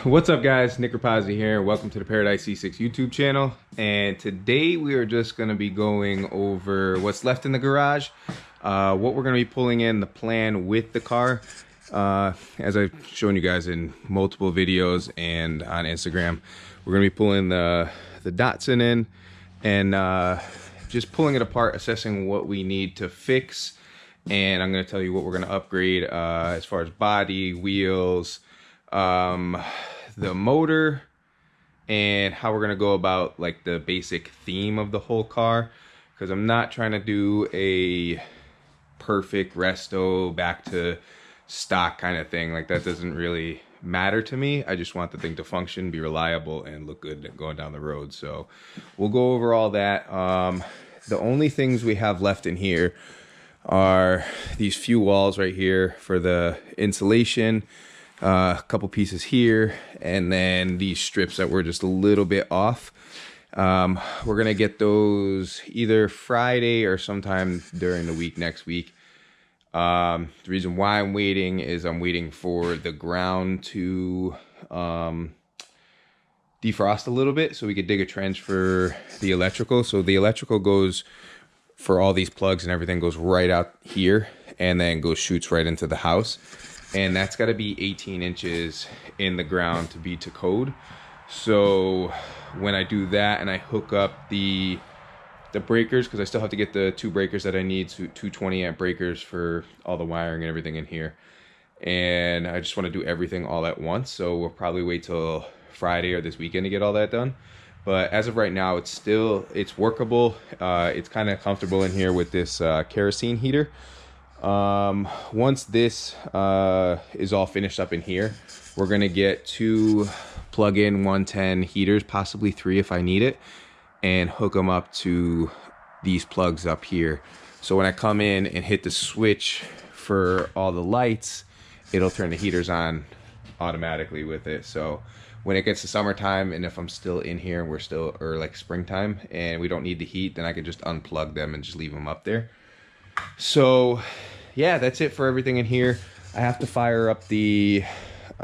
What's up guys, Nick Rapazzi here. Welcome to the Paradise C6 YouTube channel. And today we are just going to be going over what's left in the garage, what we're going to be pulling in, the plan with the car. As I've shown you guys in multiple videos and on Instagram, we're going to be pulling the Datsun in and just pulling it apart, assessing what we need to fix. And I'm going to tell you what we're going to upgrade as far as body, wheels, the motor, and how we're going to go about like the basic theme of the whole car, because I'm not trying to do a perfect resto back to stock kind of thing. Like, that doesn't really matter to me. I just want the thing to function, be reliable, and look good going down the road. So we'll go over all that. The only things we have left in here are these few walls right here for the insulation, a couple pieces here, and then these strips that were just a little bit off. We're gonna get those either Friday or sometime during the week next week. The reason why I'm waiting is I'm waiting for the ground to defrost a little bit so we could dig a trench for the electrical. So the electrical goes, for all these plugs and everything, goes right out here and then shoots right into the house. And that's got to be 18 inches in the ground to be to code. So when I do that and I hook up the breakers, because I still have to get the two breakers that I need, so 220 amp breakers for all the wiring and everything in here. And I just want to do everything all at once. So we'll probably wait till Friday or this weekend to get all that done. But as of right now, it's workable. It's kind of comfortable in here with this kerosene heater. Once this is all finished up in here, we're gonna get 2 plug-in 110 heaters, possibly 3 if I need it, and hook them up to these plugs up here. So when I come in and hit the switch for all the lights, it'll turn the heaters on automatically with it. So when it gets to summertime, and if I'm still in here and or like springtime and we don't need the heat, then I can just unplug them and just leave them up there. So yeah, that's it for everything in here. I have to fire up the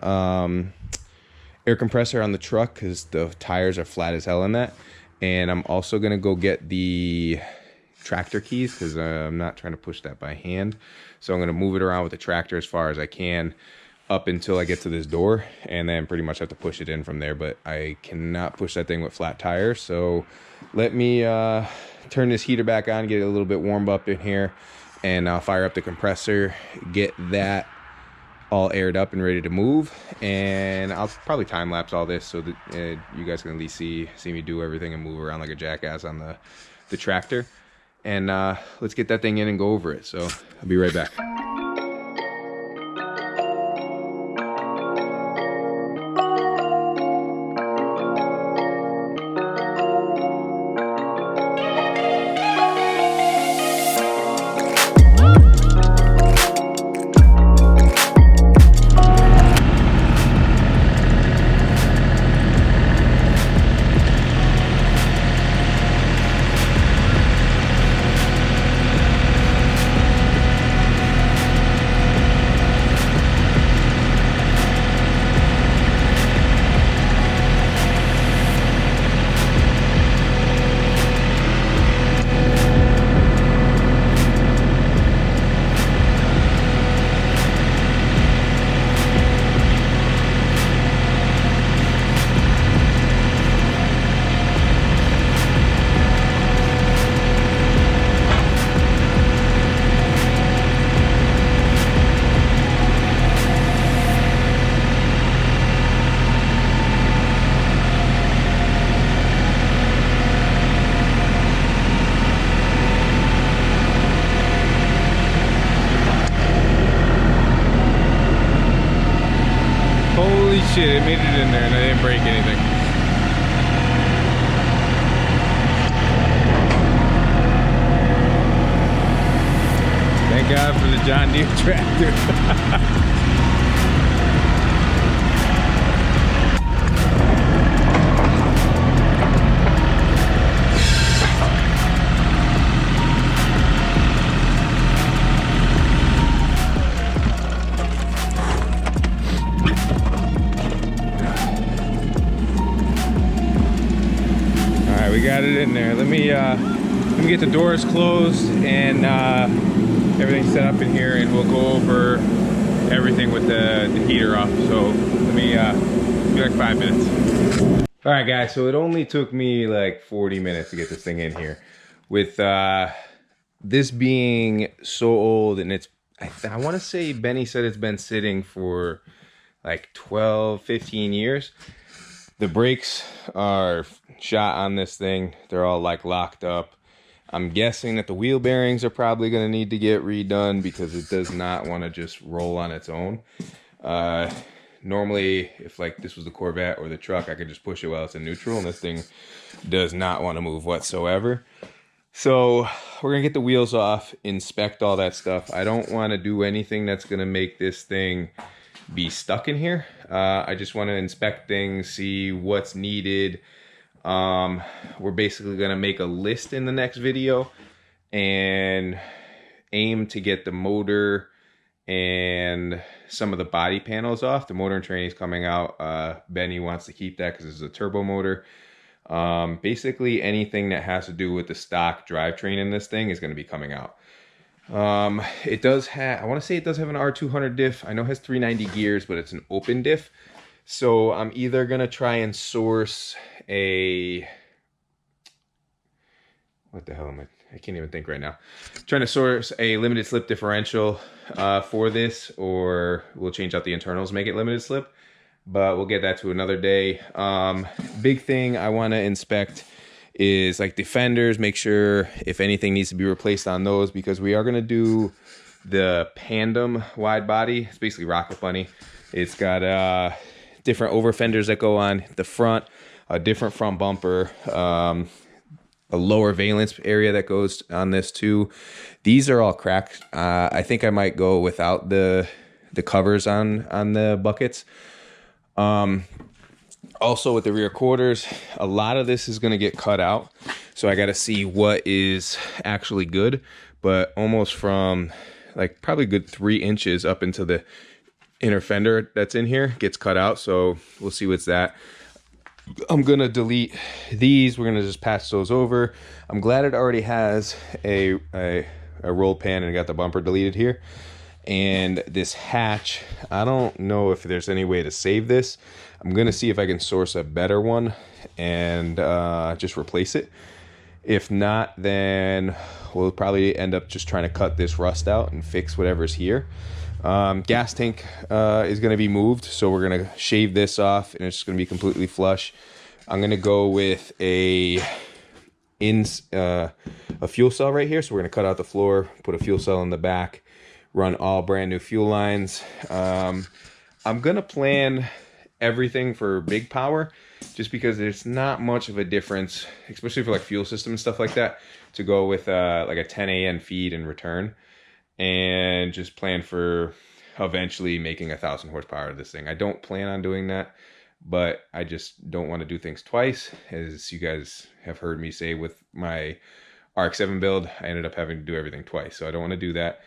air compressor on the truck because the tires are flat as hell in that. And I'm also gonna go get the tractor keys because I'm not trying to push that by hand. So I'm gonna move it around with the tractor as far as I can up until I get to this door, and then pretty much have to push it in from there. But I cannot push that thing with flat tires. So let me turn this heater back on, get it a little bit warmed up in here, and I'll fire up the compressor, get that all aired up and ready to move. And I'll probably time lapse all this so that you guys can at least see me do everything and move around like a jackass on the tractor. And let's get that thing in and go over it. So I'll be right back. Shit, it made it in there and I didn't break anything. Thank God for the John Deere tractor. we got it in there. Let me get the doors closed and everything set up in here, and we'll go over everything with the heater off. So let me be like 5 minutes. All right, guys. So it only took me like 40 minutes to get this thing in here. With this being so old, and it's I want to say Benny said it's been sitting for like 12, 15 years. The brakes are shot on this thing. They're all like locked up. I'm guessing that the wheel bearings are probably going to need to get redone because it does not want to just roll on its own. Normally, if like this was the Corvette or the truck, I could just push it while it's in neutral, and this thing does not want to move whatsoever. So we're going to get the wheels off, inspect all that stuff. I don't want to do anything that's going to make this thing be stuck in here. I just want to inspect things, see what's needed. We're basically going to make a list in the next video and aim to get the motor and some of the body panels off. The motor and tranny is coming out. Benny wants to keep that because it's a turbo motor. Basically anything that has to do with the stock drivetrain in this thing is going to be coming out. It does have, I want to say it does have an R200 diff. I know it has 390 gears, but it's an open diff. So I'm either going to try and source a, what the hell am I can't even think right now. Trying to source a limited slip differential for this, or we'll change out the internals, make it limited slip. But we'll get that to another day. Big thing I want to inspect is like the fenders, make sure if anything needs to be replaced on those, because we are going to do the Pandem wide body. It's basically Rocket Bunny. It's got different over fenders that go on the front, a different front bumper, a lower valence area that goes on this too. These are all cracked. I think I might go without the covers on the buckets. Also with the rear quarters, a lot of this is going to get cut out. So I got to see what is actually good, but almost from like probably good 3 inches up into the inner fender that's in here gets cut out. So we'll see what's that. I'm going to delete these. We're going to just patch those over. I'm glad it already has a roll pan and got the bumper deleted here. And this hatch, I don't know if there's any way to save this. I'm going to see if I can source a better one and just replace it. If not, then we'll probably end up just trying to cut this rust out and fix whatever's here. Gas tank is going to be moved, so we're going to shave this off and it's just going to be completely flush. I'm going to go with a fuel cell right here. So we're going to cut out the floor, put a fuel cell in the back, run all brand new fuel lines. I'm going to plan everything for big power just because there's not much of a difference, especially for like fuel system and stuff like that, to go with like a 10 AN feed and return, and just plan for eventually making 1,000 horsepower of this thing. I don't plan on doing that, but I just don't want to do things twice. As you guys have heard me say with my RX-7 build, I ended up having to do everything twice. So I don't want to do that.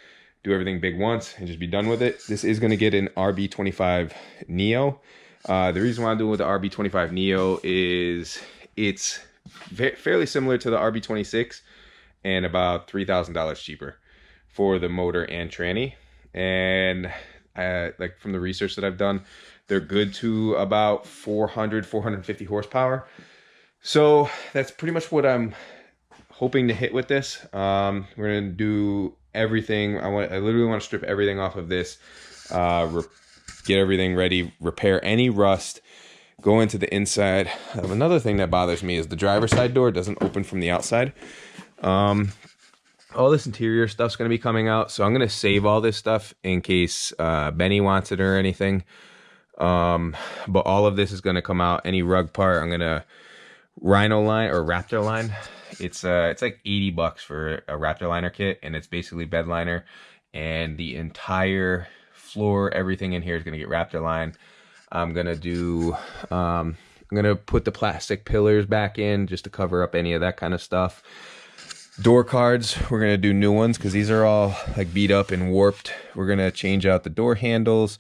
Do everything big once and just be done with it. This is going to get an RB25 Neo. The reason why I'm doing with the RB25 Neo is it's fairly similar to the RB26 and about $3,000 cheaper for the motor and tranny. And like from the research that I've done, they're good to about 400, 450 horsepower. So that's pretty much what I'm hoping to hit with this. We're going to do everything. I literally want to strip everything off of this, get everything ready, repair any rust, go into the inside. Another thing that bothers me is the driver's side door doesn't open from the outside. All this interior stuff's going to be coming out, so I'm going to save all this stuff in case Benny wants it or anything. But all of this is going to come out. Any rug part, I'm going to Rhino line or Raptor line. It's like $80 for a Raptor liner kit, and it's basically bed liner, and the entire floor, everything in here is going to get Raptor line. I'm going to put the plastic pillars back in just to cover up any of that kind of stuff. Door cards, we're going to do new ones because these are all like beat up and warped. We're going to change out the door handles.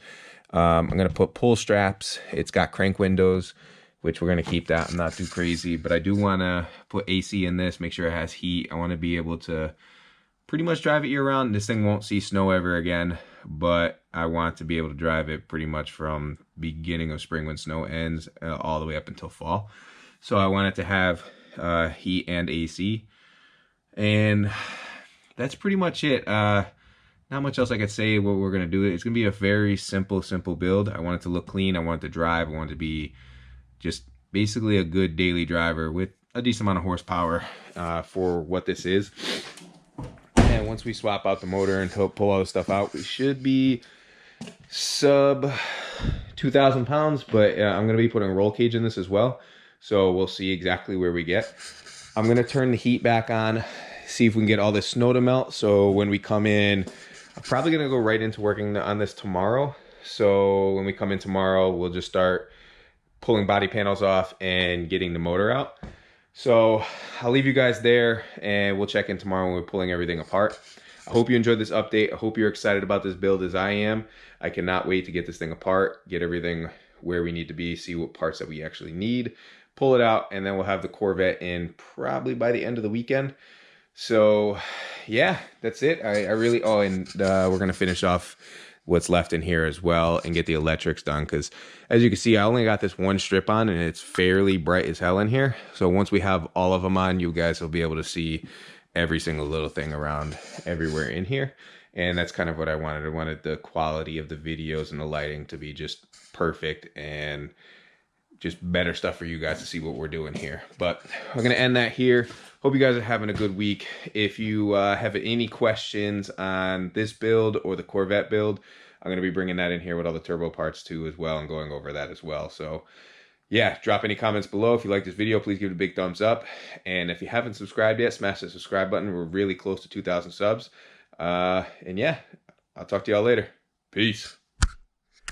I'm going to put pull straps. It's got crank windows. which we're going to keep that. I'm not too crazy, but I do want to put AC in this, make sure it has heat. I want to be able to pretty much drive it year round. This thing won't see snow ever again, but I want to be able to drive it pretty much from beginning of spring when snow ends all the way up until fall. So I want it to have heat and AC, and that's pretty much it. Not much else I could say what we're gonna do. It's gonna be a very simple build. I want it to look clean. I want it to drive. I want it to be just basically a good daily driver with a decent amount of horsepower for what this is. And once we swap out the motor and pull all the stuff out, we should be sub 2,000 pounds, but I'm gonna be putting a roll cage in this as well. So we'll see exactly where we get. I'm gonna turn the heat back on, see if we can get all this snow to melt. So when we come in, I'm probably gonna go right into working on this tomorrow. So when we come in tomorrow, we'll just start pulling body panels off and getting the motor out. So I'll leave you guys there and we'll check in tomorrow when we're pulling everything apart. I hope you enjoyed this update. I hope you're excited about this build as I am. I cannot wait to get this thing apart, get everything where we need to be, see what parts that we actually need, pull it out, and then we'll have the Corvette in probably by the end of the weekend. So yeah, that's it. I really, oh, and we're gonna finish off what's left in here as well and get the electrics done, because as you can see, I only got this one strip on and it's fairly bright as hell in here. So once we have all of them on, you guys will be able to see every single little thing around everywhere in here. And that's kind of what I wanted. I wanted the quality of the videos and the lighting to be just perfect and just better stuff for you guys to see what we're doing here. But I'm gonna end that here. Hope you guys are having a good week. If you have any questions on this build or the Corvette build, I'm gonna be bringing that in here with all the turbo parts too as well and going over that as well. So yeah, drop any comments below. If you like this video, please give it a big thumbs up. And if you haven't subscribed yet, smash the subscribe button. We're really close to 2,000 subs. And yeah, I'll talk to y'all later. Peace.